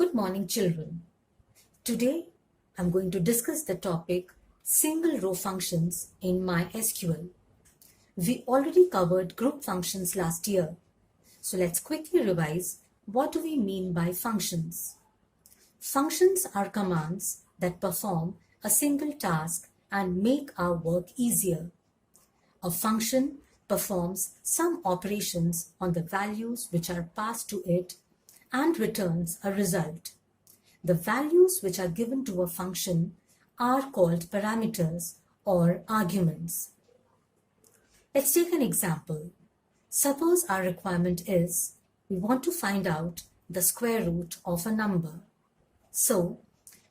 Good morning, children. Today, I'm going to discuss the topic single row functions in MySQL. We already covered group functions last year. So let's quickly revise what do we mean by functions. Functions are commands that perform a single task and make our work easier. A function performs some operations on the values which are passed to it and returns a result. The values which are given to a function are called parameters or arguments. Let's take an example. Suppose our requirement is we want to find out the square root of a number. So,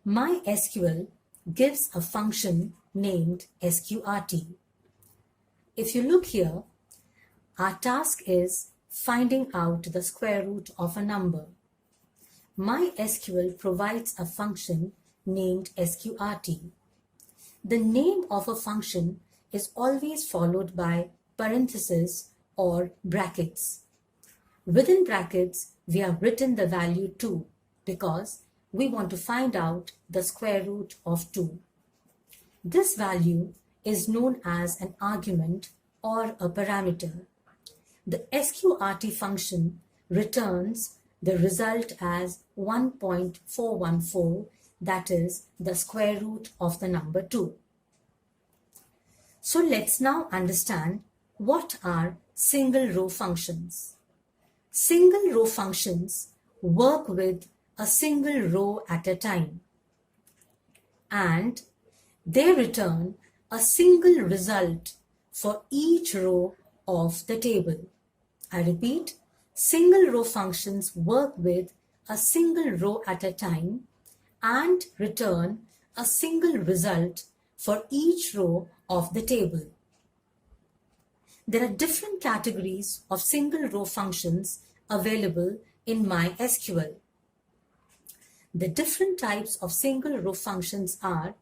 MySQL gives a function named sqrt. If you look here, our task is finding out the square root of a number. MySQL provides a function named sqrt. The name of a function is always followed by parentheses or brackets. Within brackets, we have written the value 2 because we want to find out the square root of 2. This value is known as an argument or a parameter. The sqrt function returns the result as 1.414, that is the square root of the number 2. So let's now understand what are single row functions. Single row functions work with a single row at a time, and they return a single result for each row of the table. I repeat, single row functions work with a single row at a time and return a single result for each row of the table. There are different categories of single row functions available in MySQL. The different types of single row functions are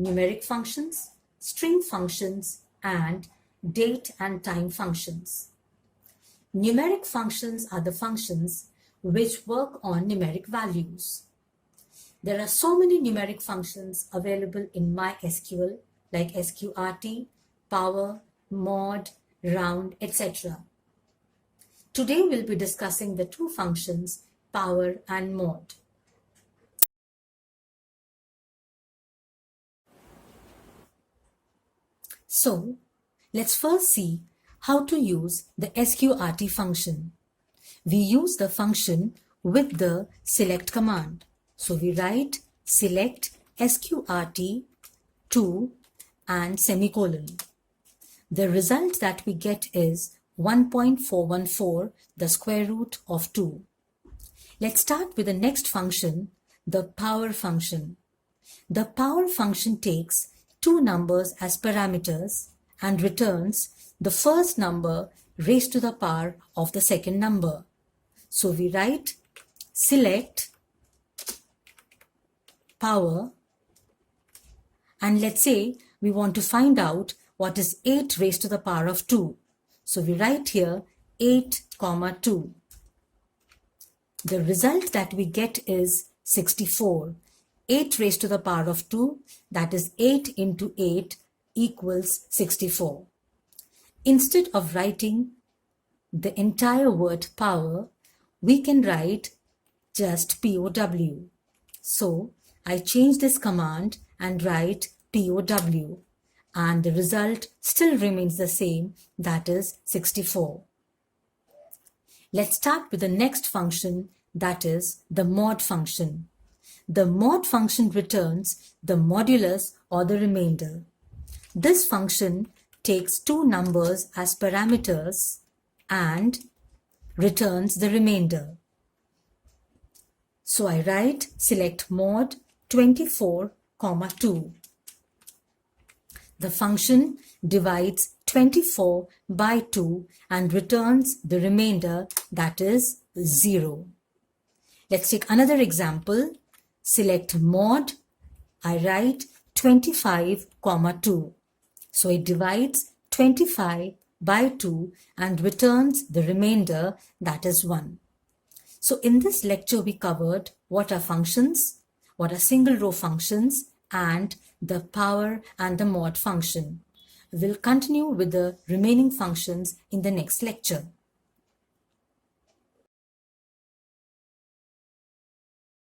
numeric functions, string functions, and date and time functions. Numeric functions are the functions which work on numeric values. There are so many numeric functions available in MySQL like sqrt, power, mod, round, etc. Today we'll be discussing the two functions power and mod. So let's first see how to use the sqrt function. We use the function with the select command. So we write select sqrt2 and semicolon. The result that we get is 1.414, the square root of 2. Let's start with the next function, the power function. The power function takes two numbers as parameters and returns the first number raised to the power of the second number. So we write select power, and let's say we want to find out what is 8 raised to the power of 2. So we write here 8, 2. The result that we get is 64. 8 raised to the power of 2, that is 8 into 8 equals 64. Instead of writing the entire word power, we can write just POW. So I change this command and write POW, and the result still remains the same, that is 64. Let's start with the next function, that is the mod function. The mod function returns the modulus or the remainder. This function takes two numbers as parameters and returns the remainder. So I write select mod 24, 2. The function divides 24 by 2 and returns the remainder, that is 0. Let's take another example. Select mod, I write 25, 2. So it divides 25 by 2 and returns the remainder, that is 1. So in this lecture, we covered what are functions, what are single row functions, and the power and the mod function. We'll continue with the remaining functions in the next lecture.